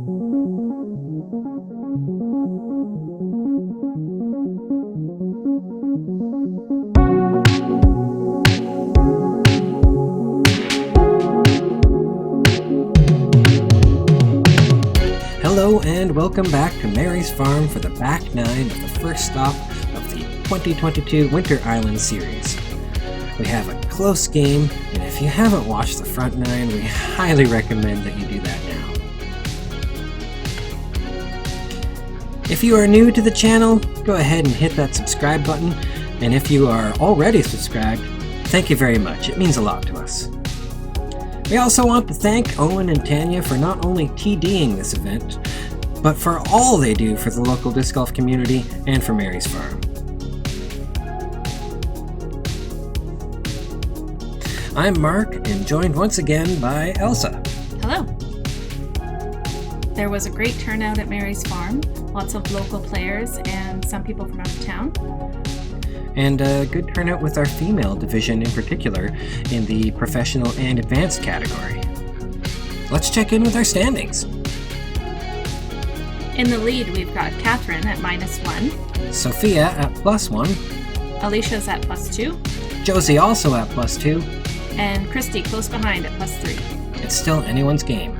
Hello and welcome back to Mary's Farm for the back nine of the first stop of the 2022 Winter Island series. We have a close game, and if you haven't watched the front nine, we highly recommend that you do that now. If you are new to the channel, go ahead and hit that subscribe button, and if you are already subscribed, thank you very much. It means a lot to us. We also want to thank Owen and Tanya for not only TDing this event, but for all they do for the local disc golf community and for Mary's Farm. I'm Mark, and joined once again by Elsa. Hello. There was a great turnout at Mary's Farm, lots of local players and some people from out of town. And a good turnout with our female division in particular in the professional and advanced category. Let's check in with our standings. In the lead, we've got Kathryn at -1. Sofia at +1. Aleesha's at +2. Josie also at +2. And Kristy close behind at +3. It's still anyone's game.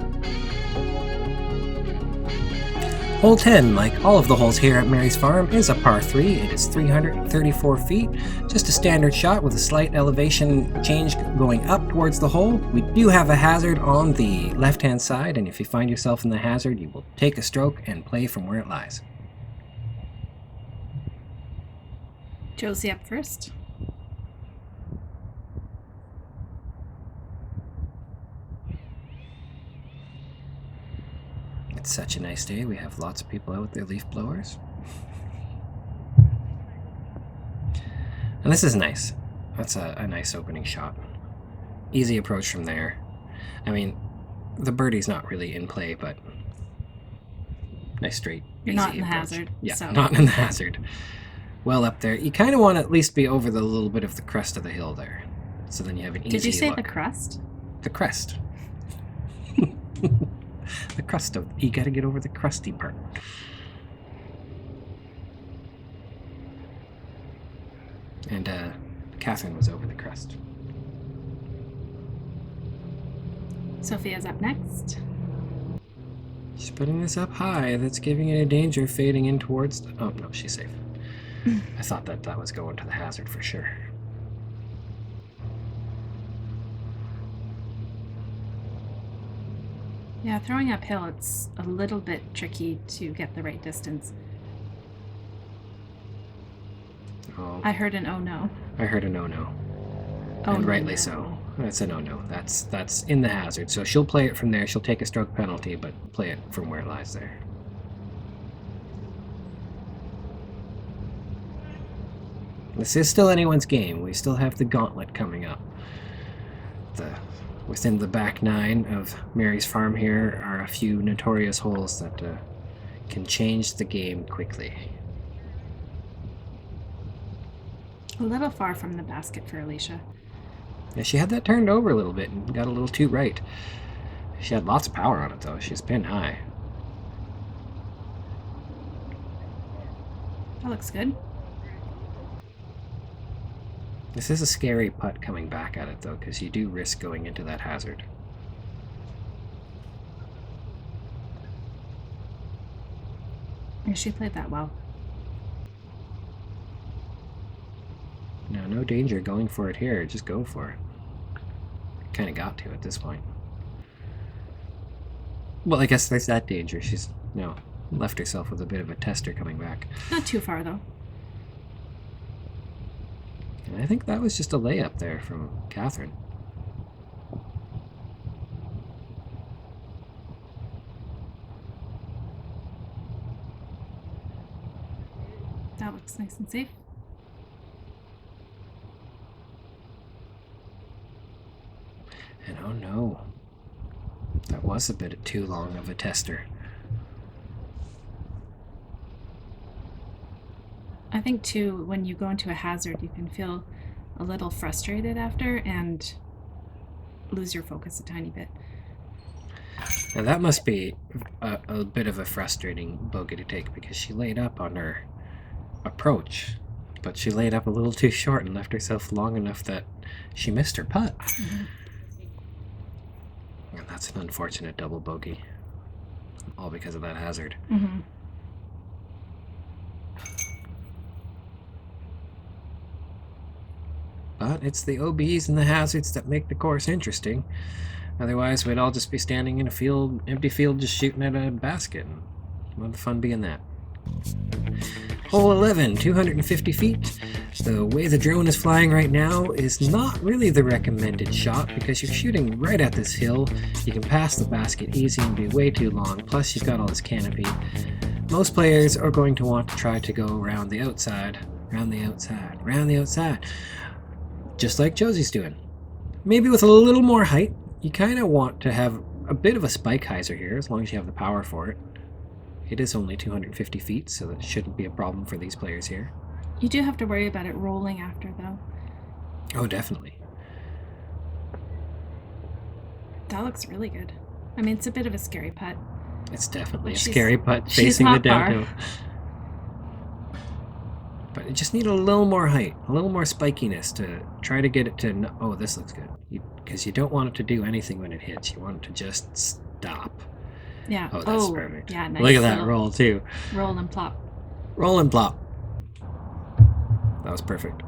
Hole 10, like all of the holes here at Mary's Farm, is a par 3. It is 334 feet, just a standard shot with a slight elevation change going up towards the hole. We do have a hazard on the left-hand side, and if you find yourself in the hazard, you will take a stroke and play from where it lies. Josie up first. It's such a nice day. We have lots of people out with their leaf blowers. And this is nice. That's a nice opening shot. Easy approach from there. I mean, the birdie's not really in play, but nice straight, You're easy not in the approach. hazard. Yeah, so. not in the hazard. Well up there. You kind of want to at least be over the little bit of the crest of the hill there. So then you have an easy Did you say look. the crust? The crest. The crust of... You gotta get over the crusty part. And, Kathryn was over the crest. Sophia's up next. She's putting this up high. That's giving it a danger fading in towards... Oh, no, she's safe. I thought that was going to the hazard for sure. Yeah, throwing uphill, it's a little bit tricky to get the right distance. Oh, I heard an oh no. I heard a no-no. Oh, And no, rightly no. so. That's a no-no. That's in the hazard. So she'll play it from there. She'll take a stroke penalty, but play it from where it lies there. This is still anyone's game. We still have the gauntlet coming up. Within the back nine of Mary's Farm here are a few notorious holes that can change the game quickly. A little far from the basket for Aleesha. Yeah, she had that turned over a little bit and got a little too right. She had lots of power on it though. She's pinned high. That looks good. This is a scary putt coming back at it though, because you do risk going into that hazard. Yeah, she played that well. No, no danger going for it here. Just go for it. Kind of got to at this point. Well, I guess there's that danger. She's, left herself with a bit of a tester coming back. Not too far though. And I think that was just a layup there from Kathryn. That looks nice and safe. And oh no, that was a bit too long of a tester. I think too, when you go into a hazard, you can feel a little frustrated after and lose your focus a tiny bit. Now that must be a bit of a frustrating bogey to take because she laid up on her approach, but she laid up a little too short and left herself long enough that she missed her putt. Mm-hmm. And that's an unfortunate double bogey, all because of that hazard. Mm-hmm. But it's the OBs and the hazards that make the course interesting. Otherwise, we'd all just be standing in a field, empty field, just shooting at a basket. What the fun be in that? Hole 11, 250 feet. The way the drone is flying right now is not really the recommended shot because you're shooting right at this hill. You can pass the basket easy and be way too long, plus you've got all this canopy. Most players are going to want to try to go around the outside, around the outside, around the outside, just like Josie's doing. Maybe with a little more height. You kind of want to have a bit of a spike hyzer here, as long as you have the power for it. It is only 250 feet, so that shouldn't be a problem for these players here. You do have to worry about it rolling after, though. Oh, definitely. That looks really good. I mean, it's a bit of a scary putt. It's definitely a scary putt facing the downhill. But you just need a little more height, a little more spikiness to try to get it to... Oh, this looks good. Because you don't want it to do anything when it hits. You want it to just stop. Yeah. Oh, that's perfect. Yeah, nice. Look at that roll, too. Roll and plop. Roll and plop. That was perfect.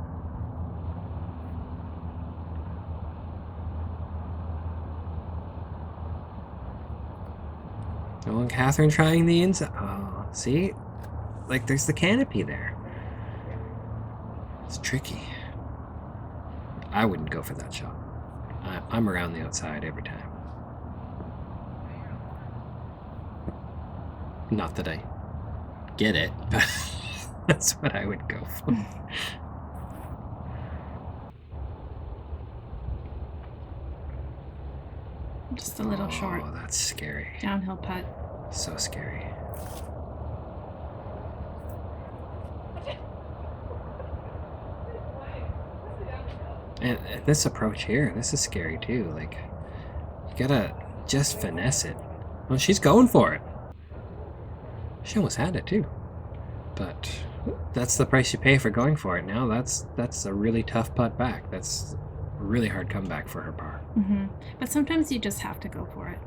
Oh, and Kathryn trying the inside. Oh, see? Like, there's the canopy there. It's tricky. I wouldn't go for that shot. I'm around the outside every time. Not that I get it, but that's what I would go for. Just a little short. Oh, that's scary. Downhill putt. So scary. And this approach here, this is scary too. Like, you gotta just finesse it. Well, she's going for it. She almost had it too. But that's the price you pay for going for it now. That's a really tough putt back. That's a really hard comeback for her par. Mm-hmm. But sometimes you just have to go for it.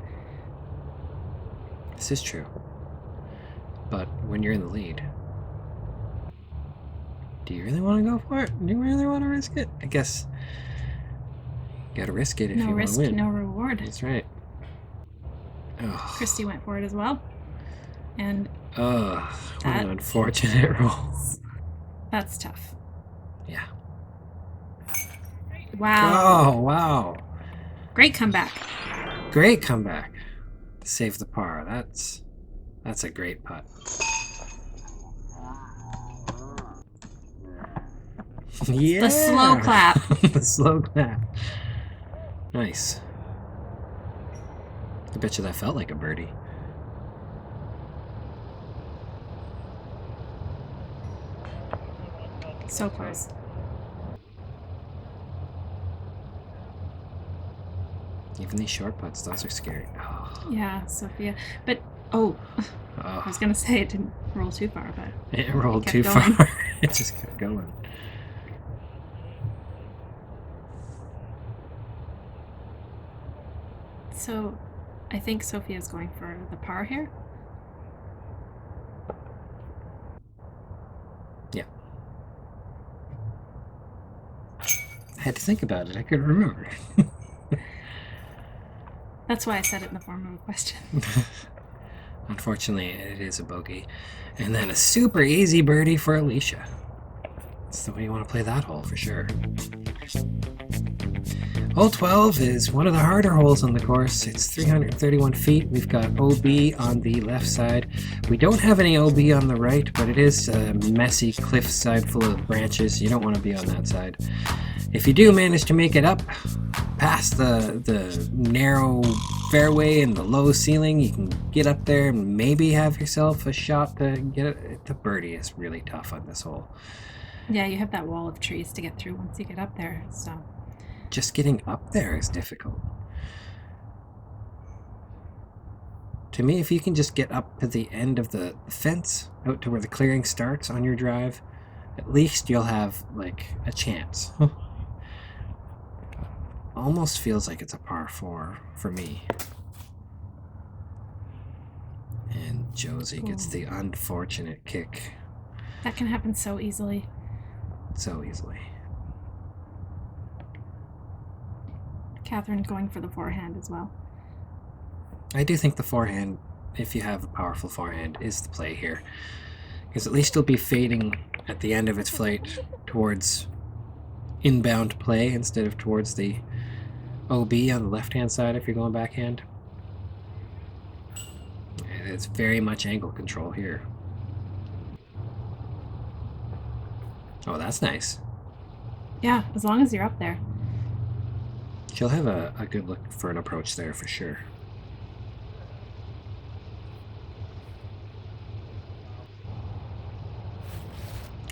This is true. But when you're in the lead, do you really want to go for it? Do you really want to risk it? I guess you gotta risk it if you want to win. No reward. That's right. Oh. Kristy went for it as well. And what an unfortunate roll. That's tough. Yeah. Wow. Oh, wow. Great comeback. Great comeback to save the par. That's a great putt. Yeah. The slow clap. The slow clap. Nice. I bet you that felt like a birdie. So close. Even these short putts, those are scary. Oh. Yeah, Sofia. But, I was going to say it didn't roll too far, but... It rolled too far. It just kept going. So, I think Sofia's going for the par here. Yeah. I had to think about it. I couldn't remember. That's why I said it in the form of a question. Unfortunately, it is a bogey. And then a super easy birdie for Aleesha. That's the way you want to play that hole for sure. Hole 12 is one of the harder holes on the course. It's 331 feet. We've got OB on the left side. We don't have any OB on the right, but it is a messy cliffside full of branches. You don't want to be on that side. If you do manage to make it up past the narrow fairway and the low ceiling, you can get up there and maybe have yourself a shot to get it. The birdie is really tough on this hole. Yeah, you have that wall of trees to get through once you get up there, so... Just getting up there is difficult. To me, if you can just get up to the end of the fence, out to where the clearing starts on your drive, at least you'll have, like, a chance. Almost feels like it's a par 4 for me. And Josie gets the unfortunate kick. That can happen so easily. So easily. Kathryn going for the forehand as well. I do think the forehand, if you have a powerful forehand, is the play here. Because at least you'll be fading at the end of its flight towards inbound play instead of towards the OB on the left-hand side if you're going backhand. It's very much angle control here. Oh, that's nice. Yeah, as long as you're up there. She'll have a good look for an approach there for sure.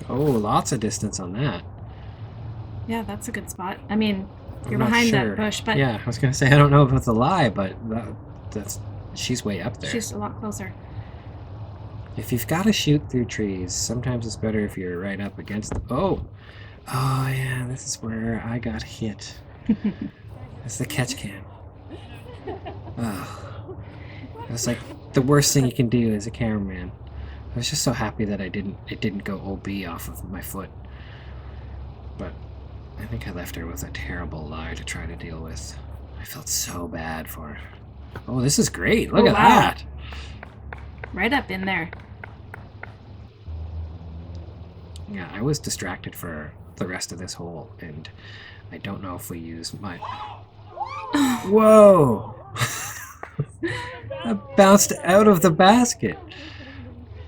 Oh, lots of distance on that. Yeah, that's a good spot. I mean, you're I'm not behind sure. that bush, but yeah, I was gonna say I don't know if it's a lie, but that's she's way up there. she's a lot closer. If you've got to shoot through trees, sometimes it's better if you're right up against the... Oh yeah, this is where I got hit. It's the catch can. Oh, it's like the worst thing you can do as a cameraman. I was just so happy that it didn't go OB off of my foot. But I think I left her with a terrible lie to try to deal with. I felt so bad for her. Oh, this is great. Look at that. Right up in there. Yeah, I was distracted for the rest of this hole, and I don't know if we use my... Whoa! That bounced out of the basket.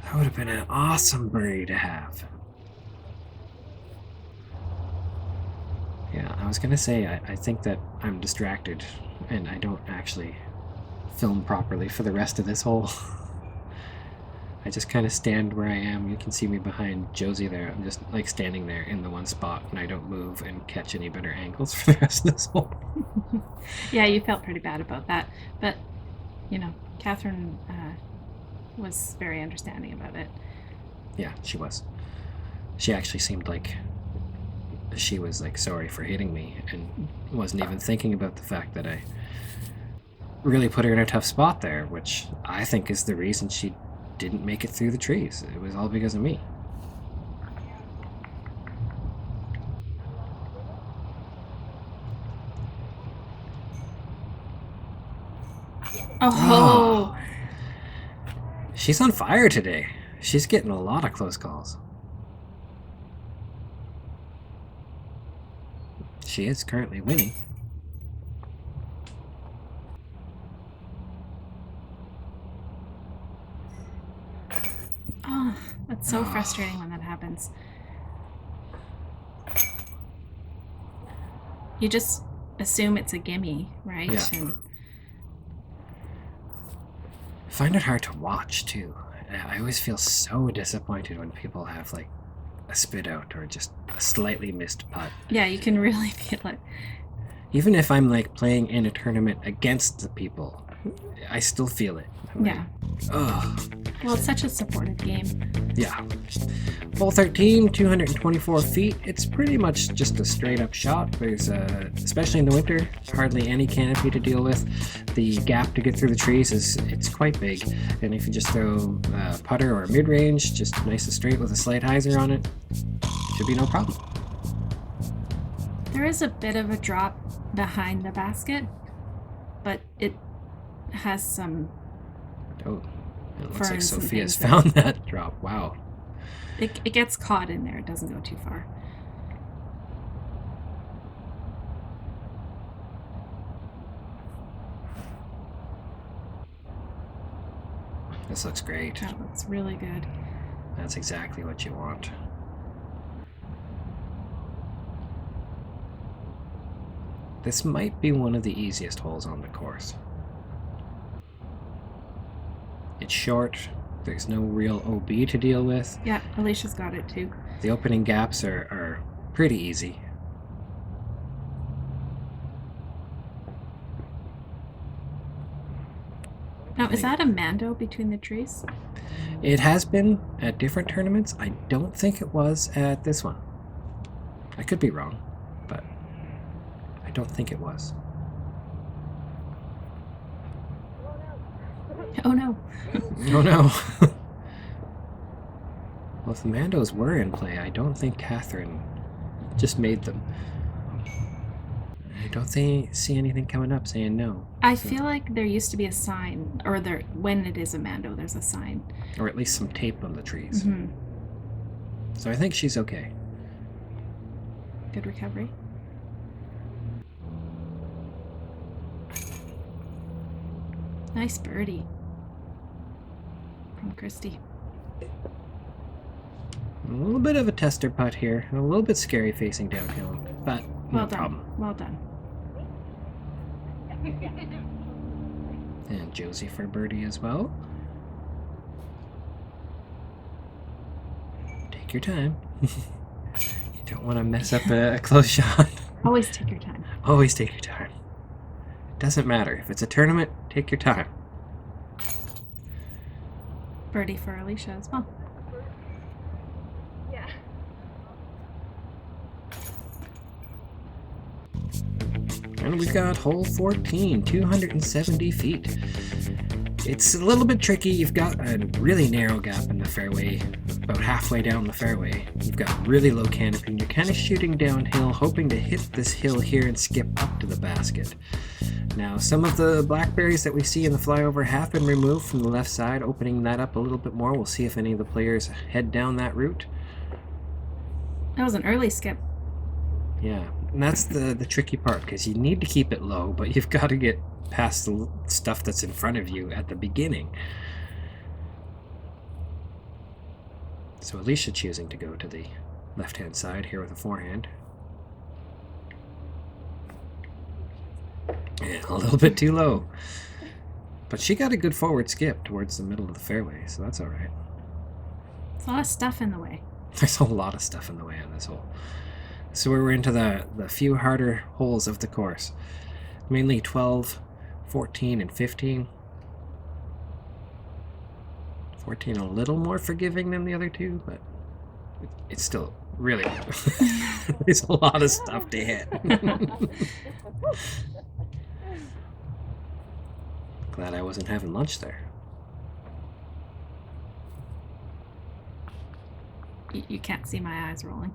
That would have been an awesome birdie to have. Yeah, I was gonna say, I think that I'm distracted, and I don't actually film properly for the rest of this hole. I just kind of stand where I am. You can see me behind Josie there. I'm just like standing there in the one spot, and I don't move and catch any better angles for the rest of this hole. Yeah, you felt pretty bad about that. But, you know, Kathryn was very understanding about it. Yeah, she was. She actually seemed like she was like sorry for hitting me and wasn't even thinking about the fact that I really put her in a tough spot there, which I think is the reason she didn't make it through the trees. It was all because of me. Oh! She's on fire today. She's getting a lot of close calls. She is currently winning. Oh, that's so frustrating when that happens. You just assume it's a gimme, right? Yeah. And I find it hard to watch too. I always feel so disappointed when people have like a spit out or just a slightly missed putt. yeah, you can really feel it. Even if I'm like playing in a tournament against the people, I still feel it. I'm Yeah. like, ugh. Well, it's such a supportive game. Yeah. Hole 13, 224 feet. It's pretty much just a straight up shot. There's, especially in the winter, hardly any canopy to deal with. The gap to get through the trees it's quite big. And if you just throw a putter or a mid-range, just nice and straight with a slight hyzer on it, should be no problem. There is a bit of a drop behind the basket, but it has some... Oh, it looks like ferns and Sophia's things found that drop. Wow. It gets caught in there. It doesn't go too far. This looks great. That looks really good. That's exactly what you want. This might be one of the easiest holes on the course. It's short. There's no real OB to deal with. Yeah, Aleesha's got it too. The opening gaps are pretty easy. Oh, Now, is that a Mando between the trees? It has been at different tournaments. I don't think it was at this one. I could be wrong, but I don't think it was. Oh no. Oh no. Well, if the Mandos were in play, I don't think Kathryn just made them. I don't see anything coming up saying no. I feel like there used to be a sign, or there when it is a Mando, there's a sign. Or at least some tape on the trees. Mm-hmm. So I think she's okay. Good recovery. Nice birdie from Kristy. A little bit of a tester putt here. A little bit scary facing downhill, but no problem. Well done. And Josie for birdie as well. Take your time. You don't want to mess up a close shot. Always take your time. Always take your time. Doesn't matter. If it's a tournament, take your time. Birdie for Aleesha as well. And we've got hole 14, 270 feet. It's a little bit tricky. You've got a really narrow gap in the fairway, about halfway down the fairway. You've got really low canopy, and you're kind of shooting downhill, hoping to hit this hill here and skip up to the basket. Now, some of the blackberries that we see in the flyover have been removed from the left side, opening that up a little bit more. We'll see if any of the players head down that route. That was an early skip. Yeah, and that's the tricky part, because you need to keep it low, but you've got to get past the stuff that's in front of you at the beginning. So Aleesha choosing to go to the left-hand side here with a forehand. Yeah, a little bit too low. But she got a good forward skip towards the middle of the fairway, so that's all right. There's a lot of stuff in the way. There's a lot of stuff in the way on this hole. So we're into the few harder holes of the course. Mainly 12, 14, and 15. 14 a little more forgiving than the other two, but it's still really... There's a lot of stuff to hit. Glad I wasn't having lunch there. You can't see my eyes rolling.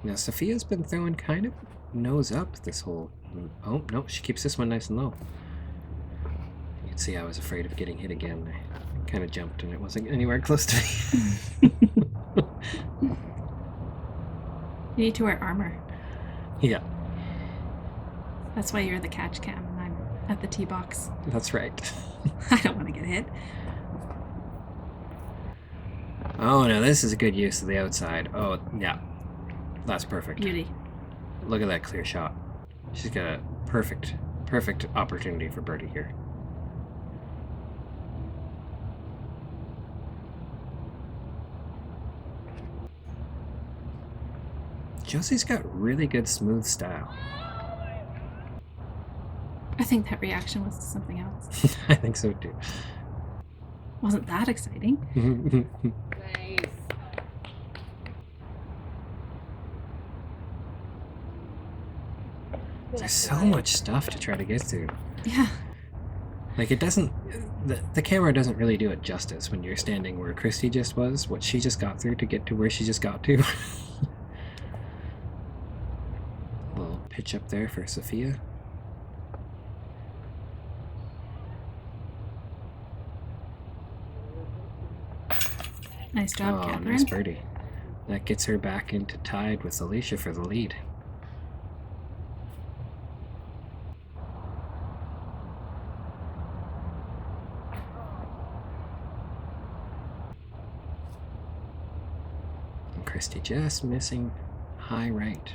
Now, Sofia's been throwing kind of nose up this hole. Oh, no, she keeps this one nice and low. You can see I was afraid of getting hit again. I kind of jumped and it wasn't anywhere close to me. You need to wear armor. Yeah. That's why you're the catch cam and I'm at the tee box. That's right. I don't want to get hit. Oh, no, this is a good use of the outside. Oh, yeah. That's perfect. Beauty. Look at that clear shot. She's got a perfect opportunity for birdie here. Josie's got really good smooth style. I think that reaction was to something else. I think so too. Wasn't that exciting? Nice. There's so much stuff to try to get through. Yeah. Like, it doesn't... The camera doesn't really do it justice when you're standing where Kristy just was, what she just got through to get to where she just got to. Little pitch up there for Sofia. Nice job, Oh, Kathryn. nice birdie. That gets her back into tied with Aleesha for the lead. And Kristy just missing high right.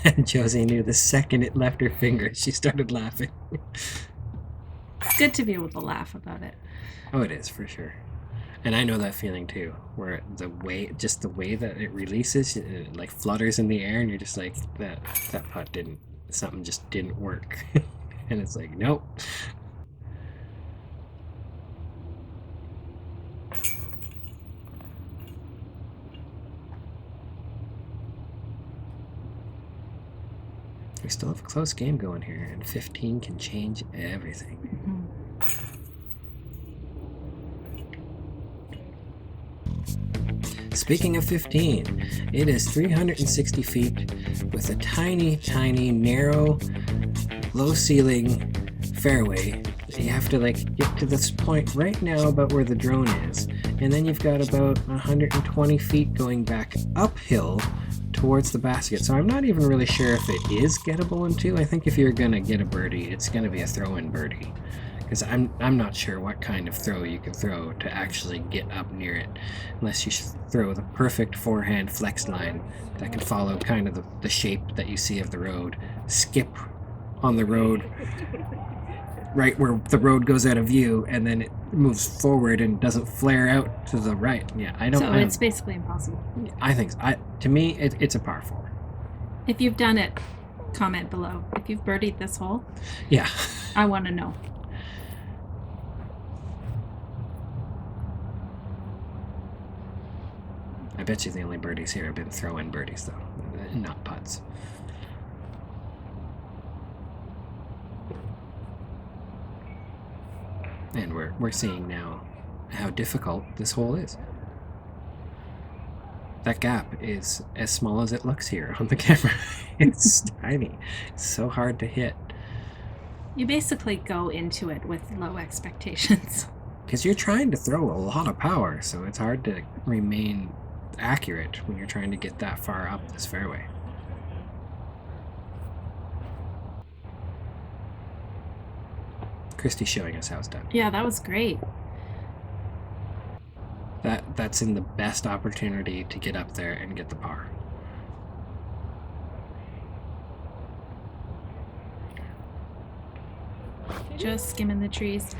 And Josie knew the second it left her finger, she started laughing. It's good to be able to laugh about it. Oh, it is, for sure. And I know that feeling too, where the way that it releases, it like flutters in the air, and you're just like, that putt something just didn't work. And it's like, nope. We still have a close game going here, and 15 can change everything. Speaking of 15, it is 360 feet with a tiny, tiny, narrow, low ceiling fairway. You have to get to this point right now about where the drone is, and then you've got about 120 feet going back uphill towards the basket. So I'm not even really sure if it is gettable in 2. I think if you're gonna get a birdie, it's gonna be a throw-in birdie, because I'm not sure what kind of throw you can throw to actually get up near it, unless you throw the perfect forehand flex line that can follow kind of the shape that you see of the road, skip on the road right where the road goes out of view, and then it moves forward and doesn't flare out to the right. Yeah, I don't know. So it's basically impossible. I think so. To me, it's a par 4. If you've done it, comment below. If you've birdied this hole, yeah, I want to know. I bet you the only birdies here have been throw-in birdies, though, not putts. And we're seeing now how difficult this hole is. That gap is as small as it looks here on the camera. It's tiny. It's so hard to hit. You basically go into it with low expectations. Because you're trying to throw a lot of power, so it's hard to remain accurate when you're trying to get that far up this fairway. Kristy's showing us how it's done. Yeah, that was great. That's in the best opportunity to get up there and get the par. Just skimming the trees.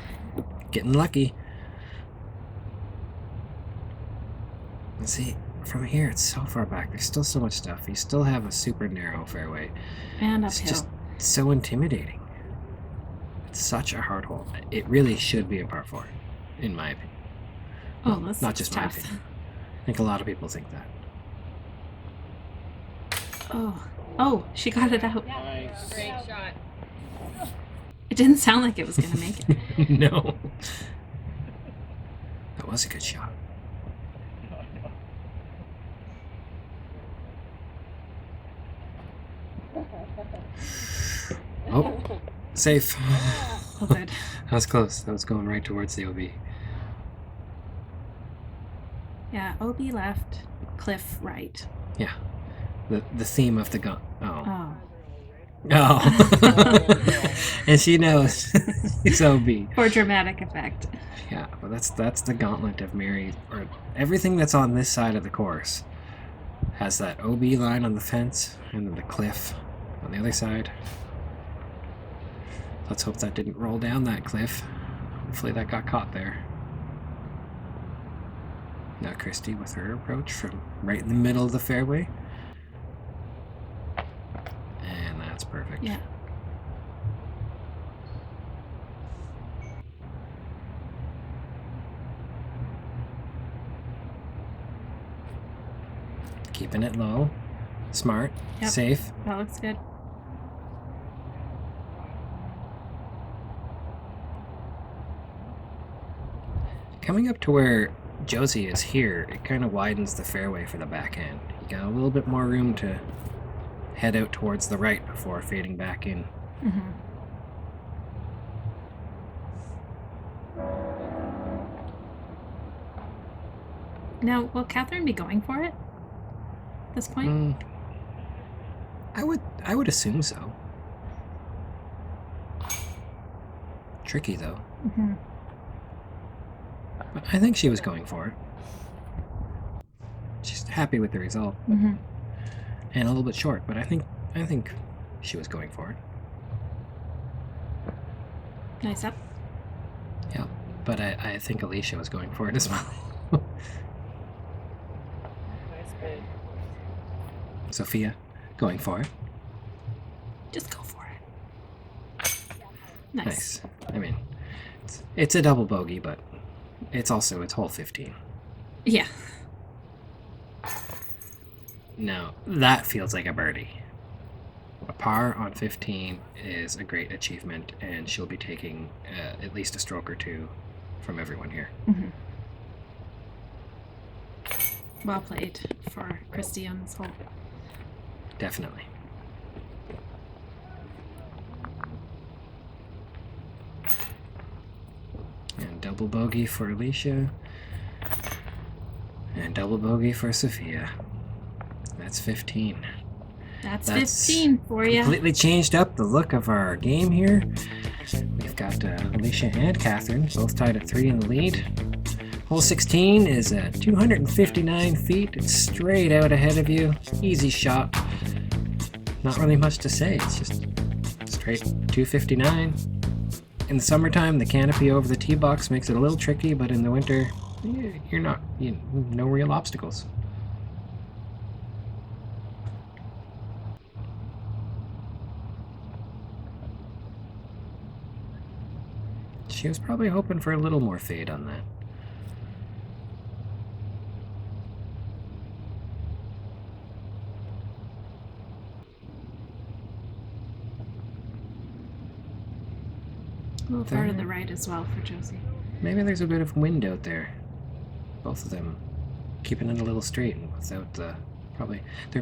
Getting lucky. And see, from here it's so far back. There's still so much stuff. You still have a super narrow fairway. And It's uphill. just so intimidating. It's such a hard hole. It really should be a par 4, in my opinion. Oh, this Not is just tough. my opinion. I think a lot of people think that. Oh, she got it out. Nice. Great shot. It didn't sound like it was going to make it. No. That was a good shot. Oh, safe. Oh, good. That was close. That was going right towards the OB. Yeah, OB left, cliff right. Yeah. The theme of the gun. Oh. Oh. Oh. And she knows it's OB. For dramatic effect. Yeah, but that's the gauntlet of Mary, or everything that's on this side of the course has that OB line on the fence and then the cliff on the other side. Let's hope that didn't roll down that cliff. Hopefully that got caught there. Now Kristy with her approach from right in the middle of the fairway. And that's perfect. Yeah. Keeping it low. Smart. Yep. Safe. That looks good. Coming up to where Josie is here, it kind of widens the fairway for the backhand. You got a little bit more room to head out towards the right before fading back in. Mm-hmm. Now, will Kathryn be going for it at this point? I would assume so. Tricky though. Mm-hmm. But I think she was going for it. She's happy with the result. Mm-hmm. And a little bit short, but I think she was going for it. Nice up. Yeah. But I think Aleesha was going for it as well. Sofia, going for it. Just go for it. Nice. I mean, it's a double bogey, but it's hole 15. Yeah. Now, that feels like a birdie. A par on 15 is a great achievement, and she'll be taking at least a stroke or two from everyone here. Mm-hmm. Well played for Kristy on this hole. Definitely. And double bogey for Aleesha. And double bogey for Sofia. That's 15. That's 15 for you. Completely changed up the look of our game here. We've got Aleesha and Kathryn both tied at 3 in the lead. Hole 16 is at 259 feet. It's straight out ahead of you. Easy shot. Not really much to say. It's just straight 259. In the summertime, the canopy over the tee box makes it a little tricky, but in the winter, no real obstacles. She was probably hoping for a little more fade on that. A little far to the right as well for Josie. Maybe there's a bit of wind out there. Both of them keeping it a little straight without they're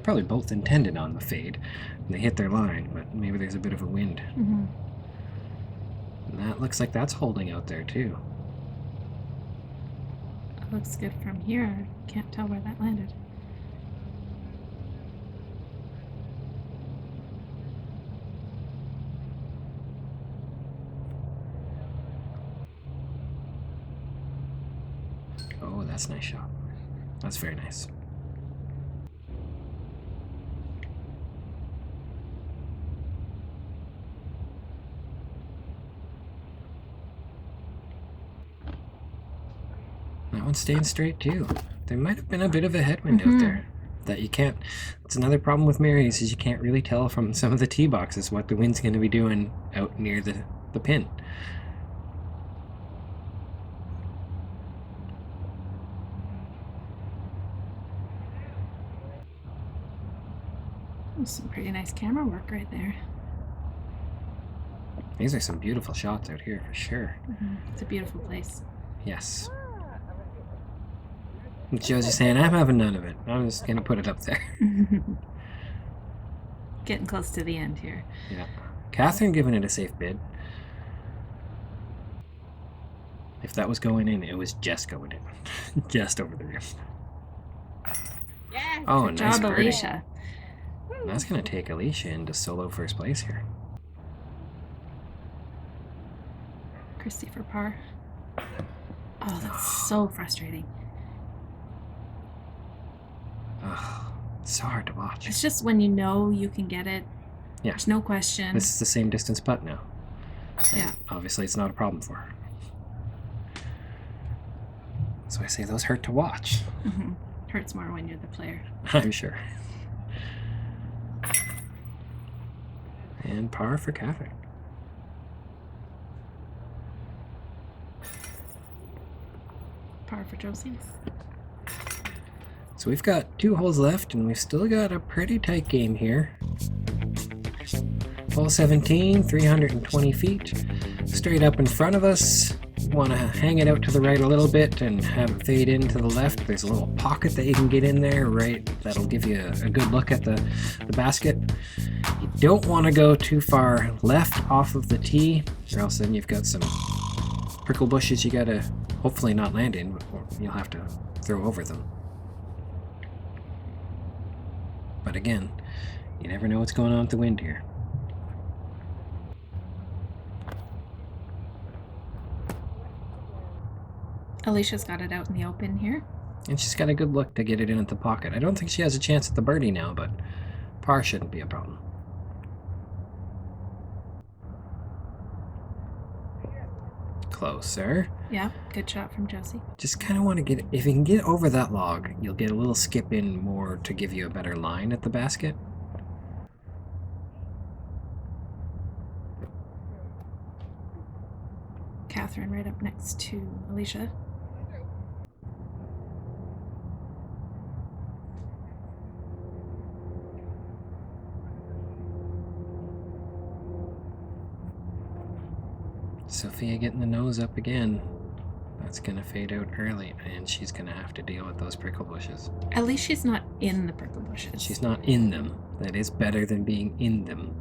probably both intended on the fade. And they hit their line, but maybe there's a bit of a wind. Mm-hmm. And that looks like that's holding out there too. It looks good from here. Can't tell where that landed. Oh, that's a nice shot. That's very nice. That one's staying straight too. There might have been a bit of a headwind out there that you can't. It's another problem with Mary's is you can't really tell from some of the tee boxes what the wind's going to be doing out near the pin. Some pretty nice camera work right there. These are some beautiful shots out here for sure. Mm-hmm. It's a beautiful place. Yes. Josie's saying, I'm having none of it. I'm just going to put it up there. Getting close to the end here. Yeah. Kathryn giving it a safe bid. If that was going in, it was just going in. Just over the rim. Yeah. Oh, good nice job, birdie. Aleesha. That's going to take Aleesha into solo first place here. Kristy for par. Oh, that's so frustrating. Oh, it's so hard to watch. It's just when you know you can get it. Yeah. There's no question. This is the same distance putt now. Yeah. And obviously, it's not a problem for her. So I say those hurt to watch. Mm-hmm. Hurts more when you're the player. I'm sure. And par for Kathryn. Par for Josie. So we've got 2 holes left, and we've still got a pretty tight game here. Hole 17, 320 feet. Straight up in front of us. Want to hang it out to the right a little bit and have it fade in to the left. There's a little pocket that you can get in there, right? That'll give you a good look at the basket. You don't want to go too far left off of the tee, or else then you've got some prickle bushes you got to hopefully not land in, or you'll have to throw over them. But again, you never know what's going on with the wind here. Aleesha's got it out in the open here. And she's got a good look to get it in at the pocket. I don't think she has a chance at the birdie now, but par shouldn't be a problem. closer. Yeah, good shot from Josie. Just kind of want to get, if you can get over that log, you'll get a little skip in more to give you a better line at the basket. Kathryn right up next to Aleesha. Sofia getting the nose up again. That's going to fade out early, and she's going to have to deal with those prickle bushes. At least she's not in the prickle bushes. She's not in them. That is better than being in them.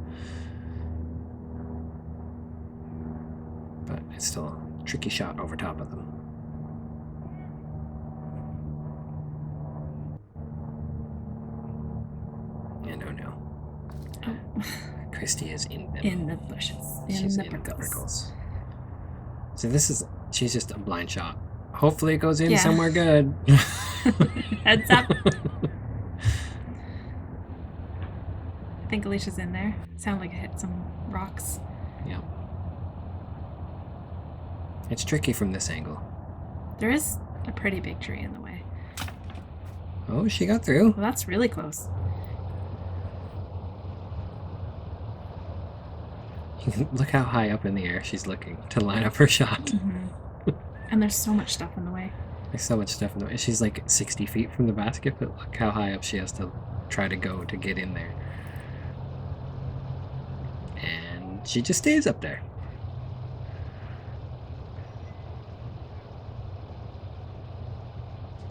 But it's still a tricky shot over top of them. And oh no. Oh. Kristy is in them. In the bushes. She's in the prickles. So this is, she's just a blind shot. Hopefully it goes in somewhere good. Heads up. I think Aleesha's in there. Sound like it hit some rocks. Yeah. It's tricky from this angle. There is a pretty big tree in the way. Oh, she got through. Well, that's really close. Look how high up in the air she's looking to line up her shot. Mm-hmm. And there's so much stuff in the way. There's so much stuff in the way. She's like 60 feet from the basket, but look how high up she has to try to go to get in there. And she just stays up there.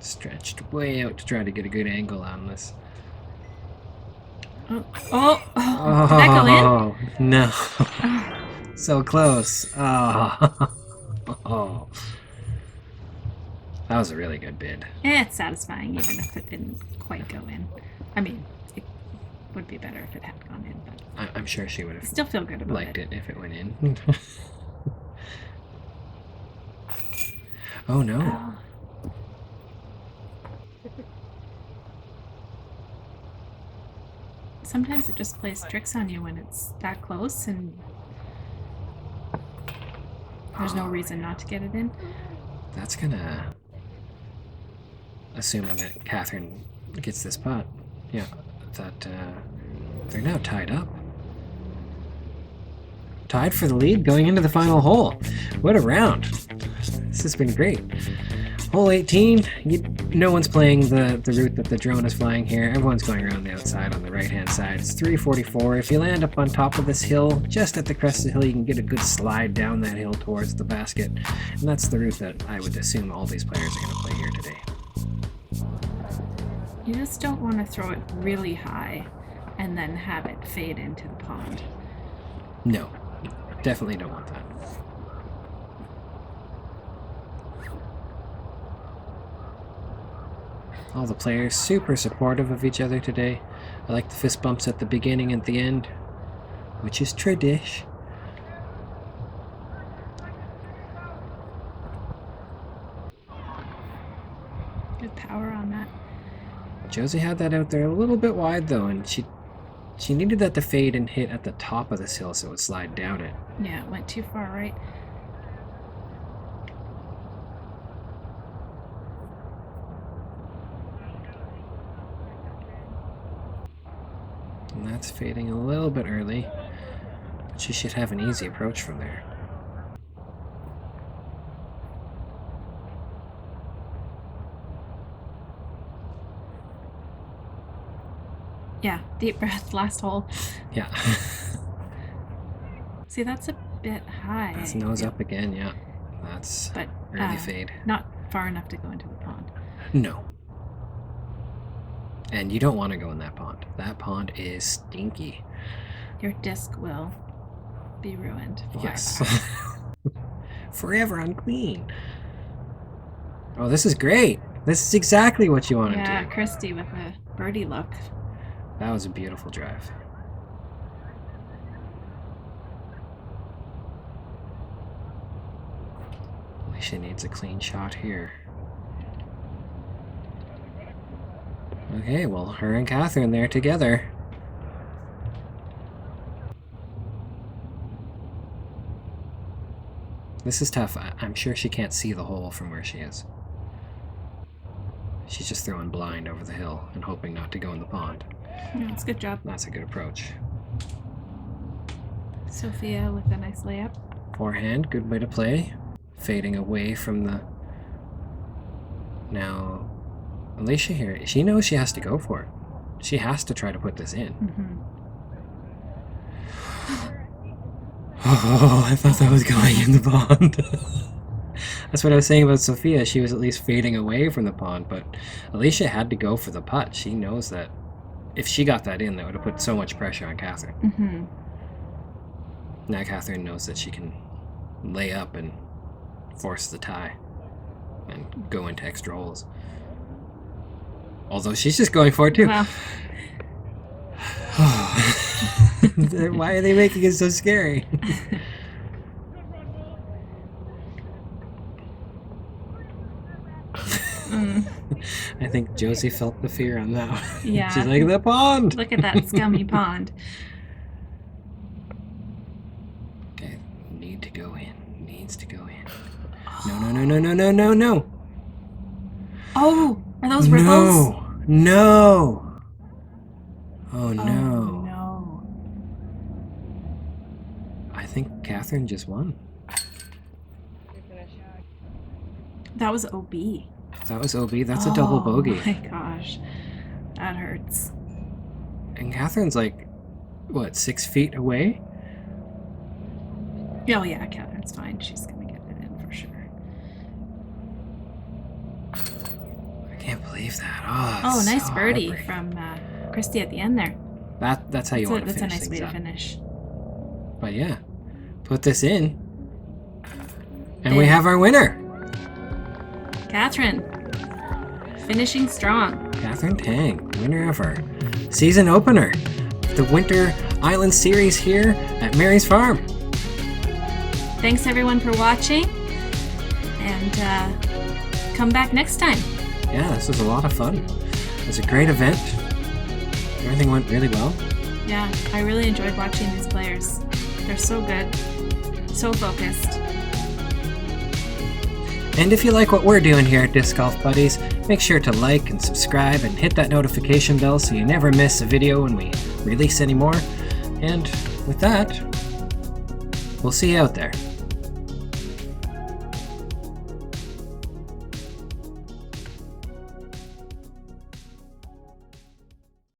Stretched way out to try to get a good angle on this. Oh. Did that go in? Oh, no. So close. Oh. That was a really good bid. It's satisfying even if it didn't quite go in. I mean, it would be better if it had gone in, but I'm sure she would have still feel good about liked it if it went in. Oh no. Oh. Sometimes it just plays tricks on you when it's that close and there's no reason not to get it in. That's gonna... Assuming that Kathryn gets this putt. Yeah, that they're now tied up. Tied for the lead going into the final hole. What a round. This has been great. Hole 18, no one's playing the route that the drone is flying here. Everyone's going around the outside on the right-hand side. It's 344. If you land up on top of this hill, just at the crest of the hill, you can get a good slide down that hill towards the basket. And that's the route that I would assume all these players are going to play here today. You just don't want to throw it really high and then have it fade into the pond. No, definitely don't want that. All the players super supportive of each other today. I like the fist bumps at the beginning and at the end, which is tradish. Good power on that. Josie had that out there a little bit wide though, and she needed that to fade and hit at the top of this hill so it would slide down it. Yeah, it went too far right. And that's fading a little bit early, but she should have an easy approach from there. Yeah, deep breath, last hole. Yeah. See, that's a bit high. That's nose up again, yeah. That's early fade. Not far enough to go into the pond. No. And you don't want to go in that pond. That pond is stinky. Your disc will be ruined. Yes. Forever unclean. Oh, this is great. This is exactly what you want to do. Yeah, Kristy with a birdie look. That was a beautiful drive. Aleesha needs a clean shot here. Okay, well, her and Kathryn there together. This is tough. I'm sure she can't see the hole from where she is. She's just throwing blind over the hill and hoping not to go in the pond. Yeah, it's a good job. That's a good approach. Sofia with a nice layup. Forehand, good way to play. Fading away from the... Now, Aleesha here, she knows she has to go for it. She has to try to put this in. Oh, I thought that was going in the pond. That's what I was saying about Sofia. She was at least fading away from the pond, but Aleesha had to go for the putt. She knows that if she got that in, that would have put so much pressure on Kathryn. Now Kathryn knows that she can lay up and force the tie and go into extra holes. Although she's just going for it too. Wow. Why are they making it so scary? I think Josie felt the fear on that one. Yeah. She's like, the pond! Look at that scummy pond. Okay, need to go in. Needs to go in. No. Oh, are those ripples? No. Oh, no. No. I think Kathryn just won. That was OB. That was OB. That's a double bogey. Oh my gosh. That hurts. And Kathryn's like, what, 6 feet away? Oh yeah, Kathryn's fine. She's gonna get it in for sure. I can't believe that. Oh, nice so birdie heartbreaking. from Kristy at the end there. That's how you want to finish That's a nice way things to up. finish. But yeah, put this in. And we have our winner. Kathryn, finishing strong. Kathryn Tang, winner of our season opener. The Winter Island Series here at Mary's Farm. Thanks everyone for watching. And come back next time. Yeah, this was a lot of fun. It was a great event. Everything went really well. Yeah, I really enjoyed watching these players. They're so good, so focused. And if you like what we're doing here at Disc Golf Buddies, make sure to like and subscribe and hit that notification bell so you never miss a video when we release any more. And with that, we'll see you out there.